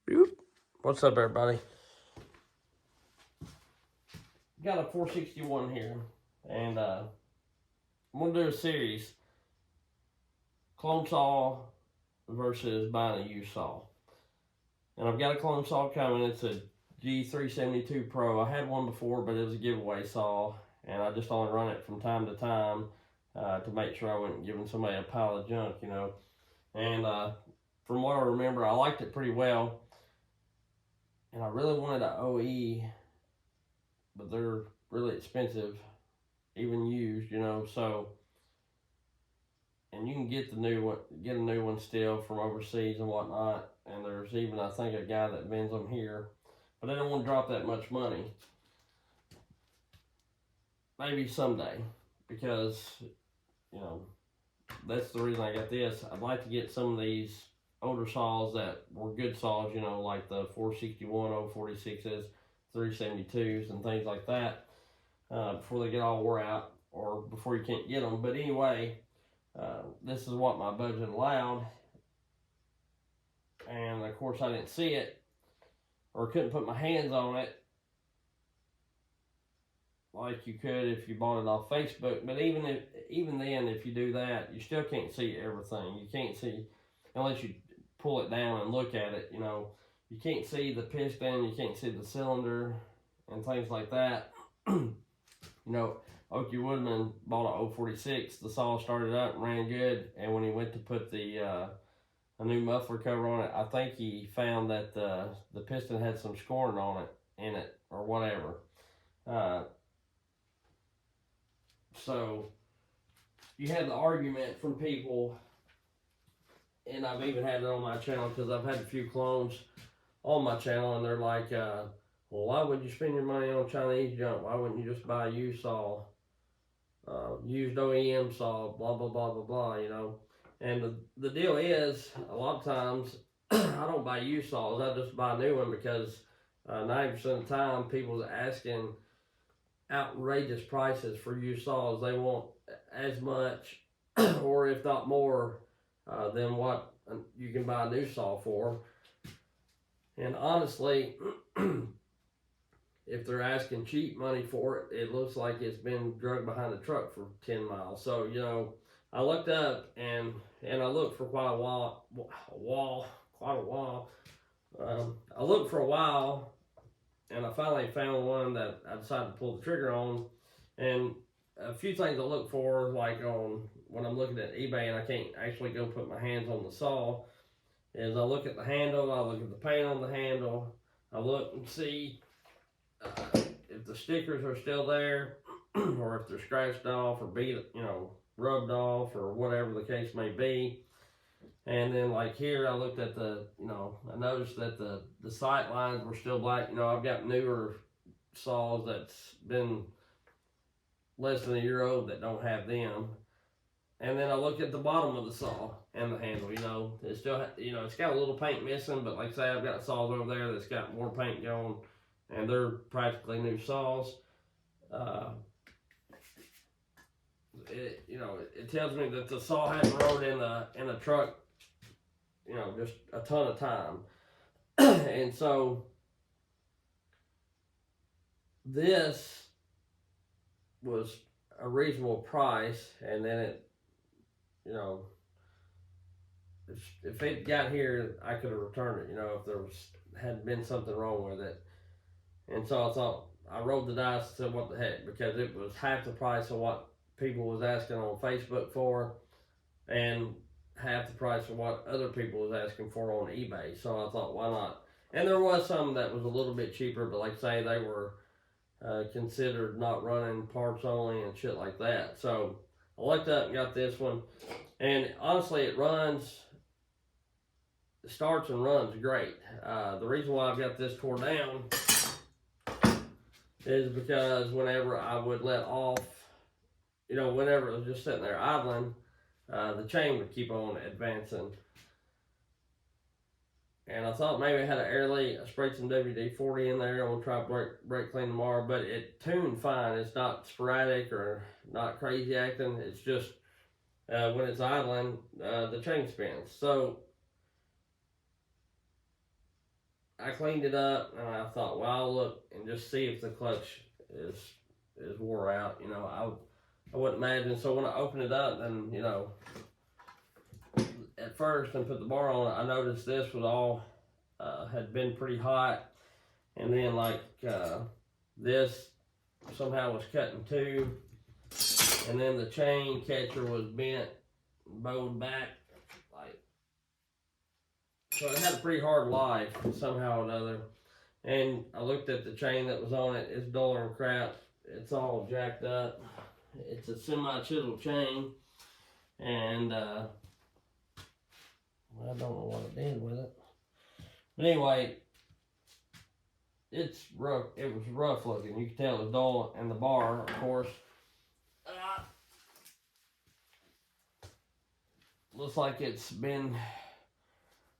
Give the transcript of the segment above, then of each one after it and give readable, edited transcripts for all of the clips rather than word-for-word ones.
Boop. What's up, everybody? Got a 461 here, and I'm gonna do a series: clone saw versus buying a used saw. And I've got a clone saw coming. It's a G372 Pro. I had one before, but it was a giveaway saw, and I just only run it from time to time to make sure I wasn't giving somebody a pile of junk, And from what I remember, I liked it pretty well, and I really wanted an OE, but they're really expensive, even used, So, and you can get a new one still from overseas and whatnot. And there's even, I think, a guy that vends them here, but I don't want to drop that much money. Maybe someday, because that's the reason I got this. I'd like to get some of these older saws that were good saws, like the 461, 046s, 372s, and things like that, before they get all wore out or before you can't get them. But anyway, this is what my budget allowed, and of course I didn't see it or couldn't put my hands on it like you could if you bought it off Facebook. But even then, if you do that, you still can't see everything. You can't see, unless you pull it down and look at it. You can't see the piston, you can't see the cylinder, and things like that. Okie Woodman bought a 046. The saw started up and ran good, and when he went to put a new muffler cover on it, I think he found that the piston had some scoring in it, or whatever. So you had the argument from people, and I've even had it on my channel because I've had a few clones on my channel, and they're like, well, why would you spend your money on Chinese junk? Why wouldn't you just buy a used saw, used OEM saw, blah, blah, blah, blah, blah, And the deal is, a lot of times, I don't buy used saws. I just buy a new one because 90% of the time, people's asking outrageous prices for used saws. They want as much, or if not more, than what you can buy a new saw for. And honestly, if they're asking cheap money for it, it looks like it's been dragged behind the truck for 10 miles. So, I looked up and I looked for quite a while. I looked for a while, and I finally found one that I decided to pull the trigger on. And a few things I look for, like when I'm looking at eBay and I can't actually go put my hands on the saw, is I look at the handle, I look at the paint on the handle, I look and see if the stickers are still there, or if they're scratched off or rubbed off, or whatever the case may be. And then, like here, I looked at I noticed that the sight lines were still black. I've got newer saws that's been less than a year old that don't have them. And then I looked at the bottom of the saw and the handle. It's still, it's got a little paint missing, but like I say, I've got saws over there that's got more paint going, and they're practically new saws. It tells me that the saw hasn't rode in a truck, just a ton of time. And so this was a reasonable price, and then it, if it got here, I could have returned it, if there had been something wrong with it. And so I thought, I rolled the dice and said, what the heck, because it was half the price of what people was asking on Facebook for, and half the price of what other people was asking for on eBay. So I thought, why not? And there was some that was a little bit cheaper, but like I say, they were considered not running, parts only and shit like that. So I looked up and got this one, and honestly, it starts and runs great. The reason why I've got this tore down is because whenever I would let off, whenever it was just sitting there idling, the chain would keep on advancing. And I thought maybe I had an air leak. I sprayed some WD-40 in there. I'm going to try to brake clean tomorrow, but it tuned fine. It's not sporadic or not crazy acting. It's just when it's idling, the chain spins. So I cleaned it up, and I thought, well, I'll look and just see if the clutch is wore out. You know, I wouldn't imagine. So when I opened it up, and you know, at first and put the bar on it, I noticed this was all had been pretty hot, and then like this somehow was cut in two, and then the chain catcher was bent, bowed back, like, so it had a pretty hard life somehow or another. And I looked at the chain that was on it. It's duller than crap. It's all jacked up. It's a semi-chisel chain, and I don't know what I did with it. But anyway, it's rough. It was rough looking. You can tell it was dull, and the bar, of course, looks like it's been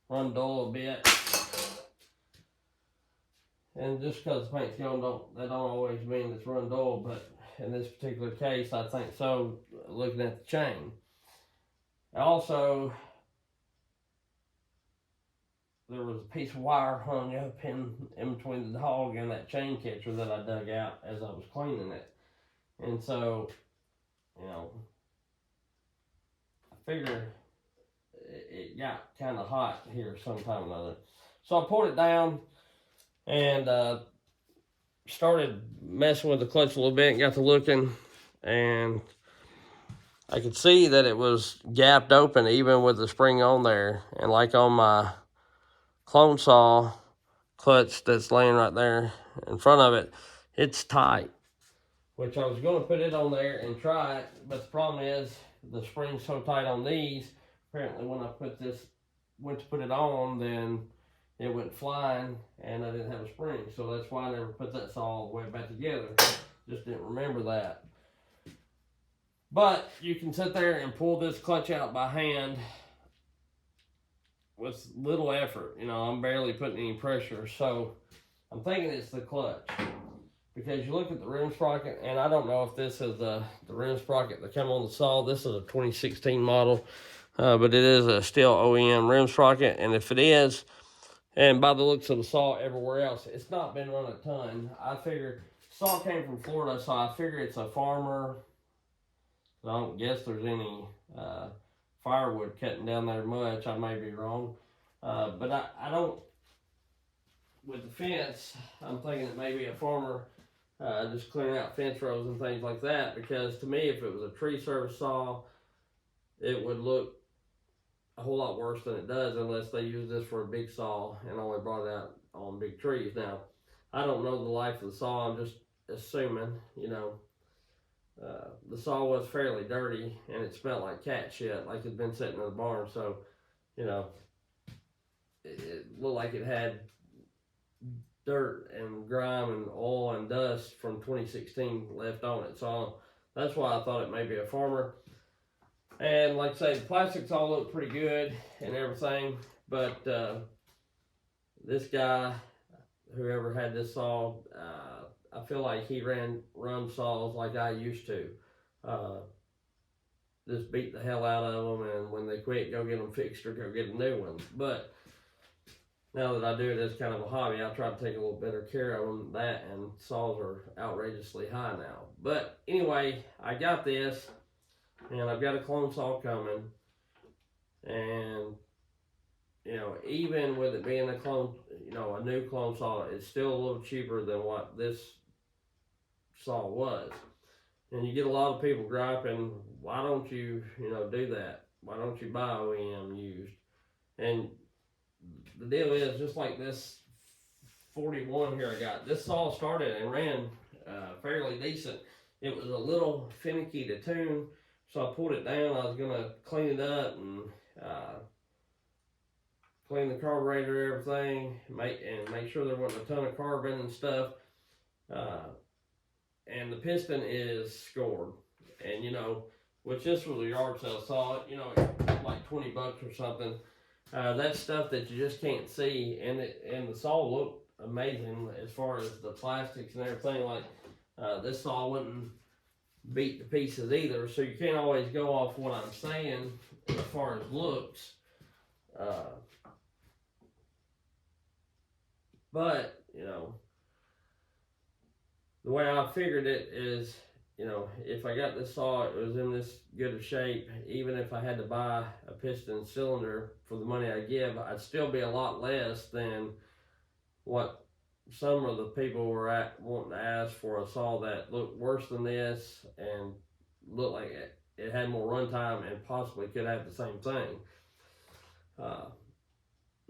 run dull a bit. And just because the paint's gone, that don't always mean it's run dull. But in this particular case, I think so. Looking at the chain, also, there was a piece of wire hung up in between the dog and that chain catcher that I dug out as I was cleaning it. And so, you know, I figured it got kind of hot here sometime or another. So I pulled it down and started messing with the clutch a little bit and got to looking, and I could see that it was gapped open even with the spring on there. And like on my clone saw clutch that's laying right there in front of it, it's tight, which I was going to put it on there and try it, but the problem is the spring's so tight on these. Apparently when I went to put it on, then it went flying and I didn't have a spring, so that's why I never put that saw all the way back together. Just didn't remember that. But you can sit there and pull this clutch out by hand with little effort. You know, I'm barely putting any pressure, so I'm thinking it's the clutch. Because you look at the rim sprocket, and I don't know if this is the rim sprocket that come on the saw. This is a 2016 model, but it is a still OEM rim sprocket, and if it is, and by the looks of the saw everywhere else, it's not been run a ton. I figured, saw came from Florida, so I figure it's a farmer. I don't guess there's any firewood cutting down there much. I may be wrong. But I don't, with the fence, I'm thinking it may be a farmer just clearing out fence rows and things like that, because to me, if it was a tree service saw, it would look a whole lot worse than it does unless they use this for a big saw and only brought it out on big trees. Now, I don't know the life of the saw. I'm just assuming, you know. The saw was fairly dirty and it smelled like cat shit, like it'd been sitting in the barn. So, you know, it looked like it had dirt and grime and oil and dust from 2016 left on it. So that's why I thought it may be a farmer. And like I say, the plastics all look pretty good and everything, but this guy, whoever had this saw, I feel like he run saws like I used to. Just beat the hell out of them, and when they quit, go get them fixed or go get a new one. But now that I do it as kind of a hobby, I try to take a little better care of them. That and saws are outrageously high now. But anyway, I got this, and I've got a clone saw coming. And, you know, even with it being a clone, you know, a new clone saw, it's still a little cheaper than what this saw was. And you get a lot of people griping, why don't you, you know, do that? Why don't you buy OEM used? And the deal is, just like this 41 here I got, this saw started and ran fairly decent. It was a little finicky to tune, so I pulled it down. I was going to clean it up and clean the carburetor, everything, make sure there wasn't a ton of carbon and stuff. And the piston is scored. And, you know, which this was a yard sale saw, you know, like $20 or something. That's stuff that you just can't see. And the saw looked amazing as far as the plastics and everything. Like, this saw wouldn't beat to pieces either. So you can't always go off what I'm saying as far as looks. But, the way I figured it is, if I got this saw, it was in this good of shape, even if I had to buy a piston cylinder for the money I give, I'd still be a lot less than what some of the people were wanting to ask for a saw that looked worse than this and looked like it had more runtime and possibly could have the same thing.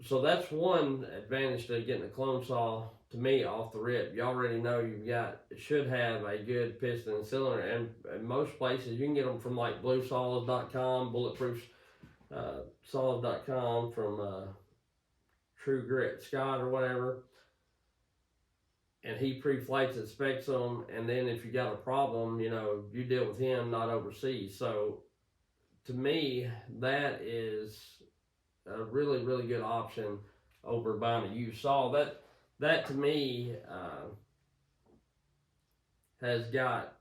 So that's one advantage to getting a clone saw, to me, off the rip. You already know it should have a good piston and cylinder, and in most places you can get them from like bluesaws.com, bulletproofsaws.com, from True Grit Scott or whatever, and he pre-flights and specs them, and then if you got a problem, you deal with him, not overseas. So to me, that is a really, really good option over buying a used saw. That to me has got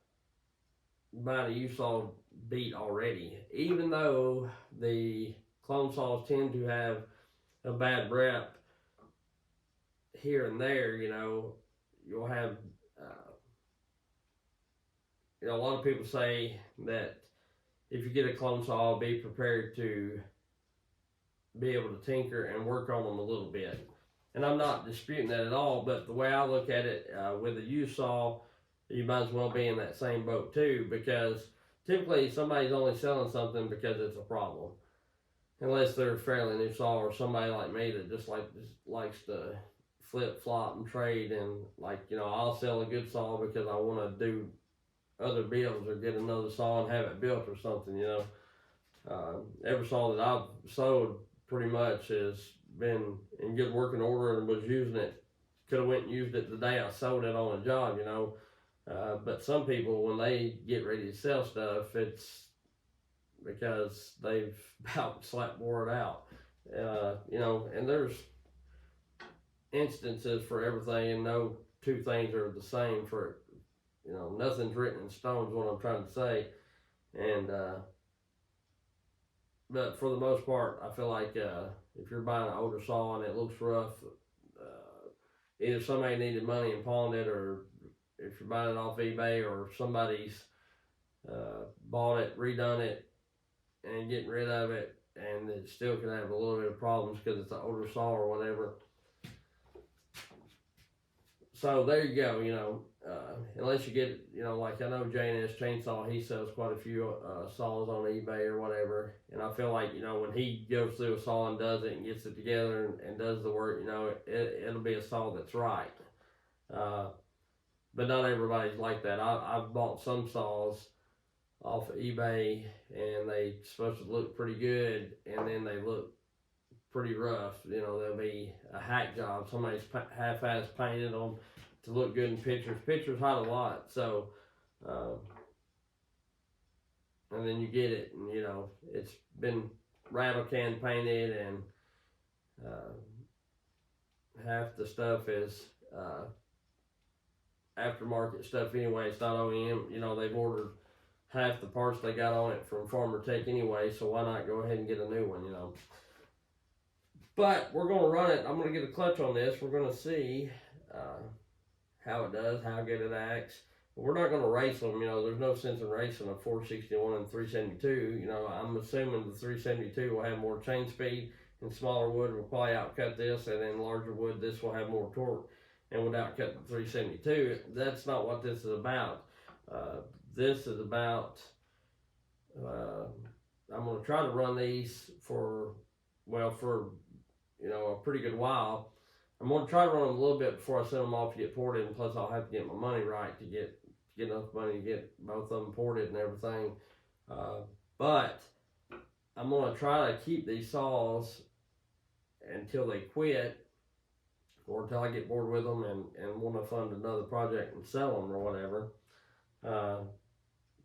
buying a used saw beat already. Even though the clone saws tend to have a bad rep here and there, you'll have, a lot of people say that if you get a clone saw, be prepared to be able to tinker and work on them a little bit. And I'm not disputing that at all, but the way I look at it, with a used saw, you might as well be in that same boat too, because typically somebody's only selling something because it's a problem. Unless they're a fairly new saw, or somebody like me that just likes to flip flop and trade, and I'll sell a good saw because I want to do other builds or get another saw and have it built or something. Every saw that I've sold pretty much has been in good working order and was using it. Could have went and used it the day I sold it on a job, but some people, when they get ready to sell stuff, it's because they've about slapped wore it out. And there's instances for everything, and no two things are the same for, nothing's written in stone is what I'm trying to say. And but for the most part, I feel like if you're buying an older saw and it looks rough, either somebody needed money and pawned it, or if you're buying it off eBay, or somebody's bought it, redone it, and getting rid of it, and it still can have a little bit of problems because it's an older saw or whatever. So there you go, unless you get, like I know J&S Chainsaw, he sells quite a few saws on eBay or whatever, and I feel like, when he goes through a saw and does it and gets it together and does the work, it'll be a saw that's right. But not everybody's like that. I've bought some saws off of eBay, and they supposed to look pretty good, and then they look pretty rough. They'll be a hack job. Somebody's half-ass painted them to look good in pictures. Pictures hide a lot. So, and then you get it, and it's been rattle can painted, and half the stuff is aftermarket stuff anyway. It's not OEM. They've ordered half the parts they got on it from Farmer Tech anyway, so why not go ahead and get a new one, But we're going to run it. I'm going to get a clutch on this. We're going to see how it does, how good it acts. We're not going to race them. There's no sense in racing a 461 and 372. I'm assuming the 372 will have more chain speed, and smaller wood will probably outcut this, and then larger wood, this will have more torque and would outcut the 372. That's not what this is about. This is about, I'm going to try to run these for a pretty good while. I'm going to try to run them a little bit before I send them off to get ported, and plus I'll have to get my money right to get enough money to get both of them ported and everything. But I'm going to try to keep these saws until they quit, or until I get bored with them and want to fund another project and sell them or whatever.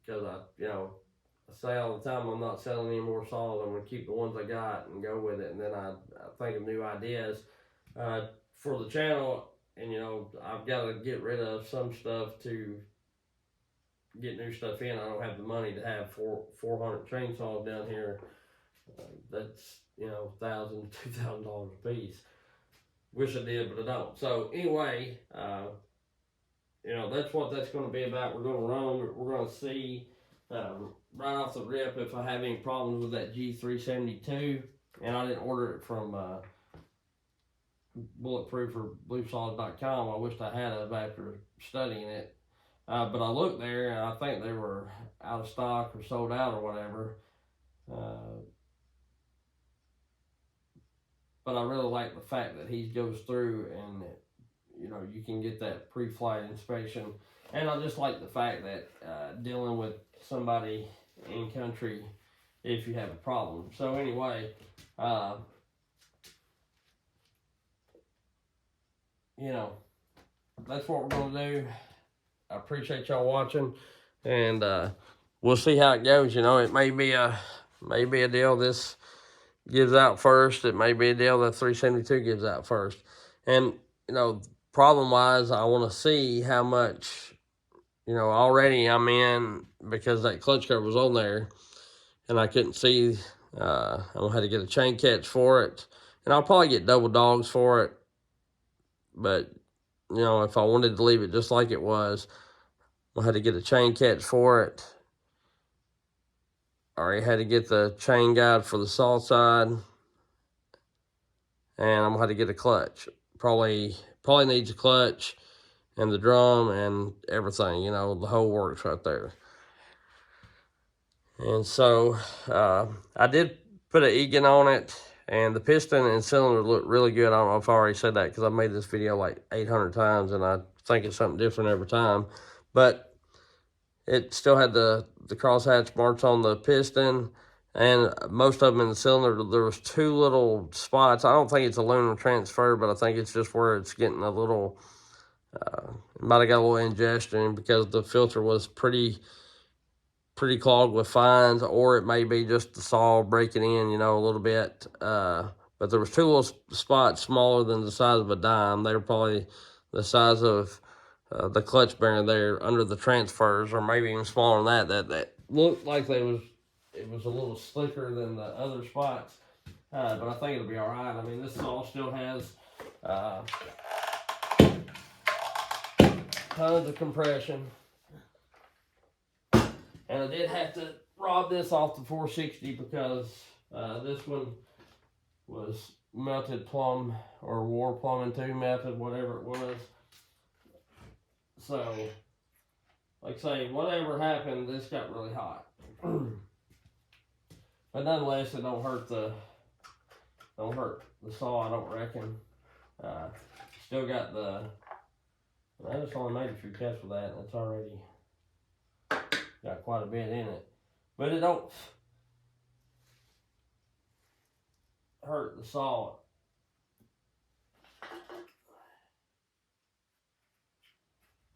Because I say all the time, I'm not selling any more saws. I'm going to keep the ones I got and go with it, and then I think of new ideas for the channel. And I've got to get rid of some stuff to get new stuff in. I don't have the money to have 400 chainsaws down here. That's $1,000 to $2,000 a piece. Wish I did, but I don't. So anyway, you know, that's what that's going to be about. We're going to run. We're going to see right off the rip if I have any problems with that G372. And I didn't order it from Bulletproof or BlueSolid.com. I wished I had it after studying it. But I looked there and I think they were out of stock or sold out or whatever. But I really like the fact that he goes through and, you know, you can get that pre-flight inspection. And I just like the fact that dealing with somebody in country if you have a problem. So anyway, you know, that's what we're going to do. I appreciate y'all watching, and we'll see how it goes. You know, it may be a deal this gives out first. It may be a deal that 372 gives out first. And, you know, problem-wise, I want to see how much, you know, already I'm in because that clutch cover was on there, and I couldn't see. I'm going to have to get a chain catch for it, and I'll probably get double dogs for it. But, you know, if I wanted to leave it just like it was, I had to get a chain catch for it. I already had to get the chain guide for the saw side. And I'm going to have to get a clutch. Probably needs a clutch and the drum and everything. You know, the whole works right there. And so I did put an Egan on it. And the piston and cylinder look really good. I don't know if I already said that because I made this video like 800 times. And I think it's something different every time. But it still had the crosshatch marks on the piston, and most of them in the cylinder. There was two little spots. I don't think it's aluminum transfer, but I think it's just where it's getting a little, it might have got a little ingestion because the filter was pretty clogged with fines, or it may be just the saw breaking in, you know, a little bit. But there was two little spots smaller than the size of a dime. They were probably the size of the clutch bearing there under the transfers, or maybe even smaller than that looked like it was a little slicker than the other spots. But I think it'll be all right. I mean, this saw still has tons of compression. And I did have to rob this off the 460 because this one was melted plumb or war plumbing too melted, whatever it was. So, like I say, whatever happened, this got really hot. But nonetheless, it don't hurt the saw, I don't reckon. Still got I just only made a few cuts with that, and it's already got quite a bit in it. But it don't hurt the saw.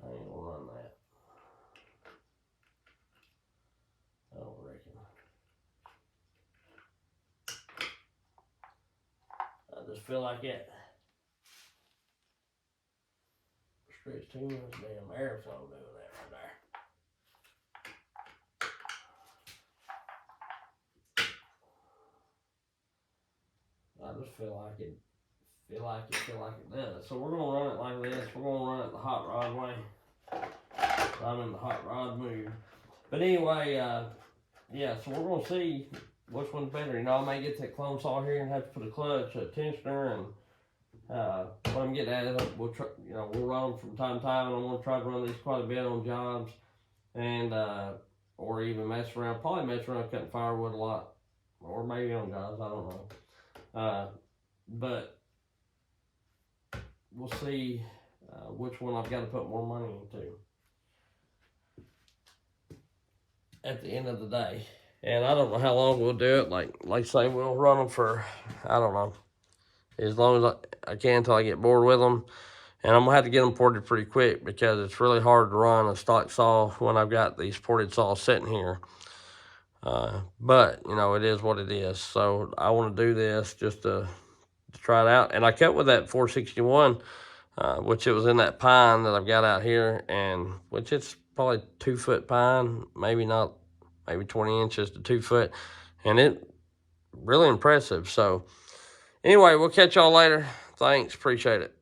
I ain't gonna run that. I don't reckon. I just feel like it stretched too much damn airflow doing that right there. I just feel like it does. So we're gonna run it like this. We're gonna run it the hot rod way. I'm in the hot rod mood. But anyway, yeah, so we're gonna see which one's better. You know, I may get that clone saw here and have to put a clutch, a tensioner, and what I'm getting at is we'll try, you know, we'll run them from time to time, and I'm gonna try to run these quite a bit on jobs, and or even mess around, probably mess around cutting firewood a lot, or maybe on jobs, I don't know. But we'll see which one I've got to put more money into at the end of the day. And I don't know how long we'll do it. Like say we'll run them for, I don't know, as long as I can until I get bored with them. And I'm going to have to get them ported pretty quick because it's really hard to run a stock saw when I've got these ported saws sitting here. But, you know, it is what it is. So I want to do this just to try it out. And I cut with that 461, which it was in that pine that I've got out here, and which it's probably 2 foot pine, maybe 20 inches to 2 foot, and it really impressive. So anyway, we'll catch y'all later. Thanks, appreciate it.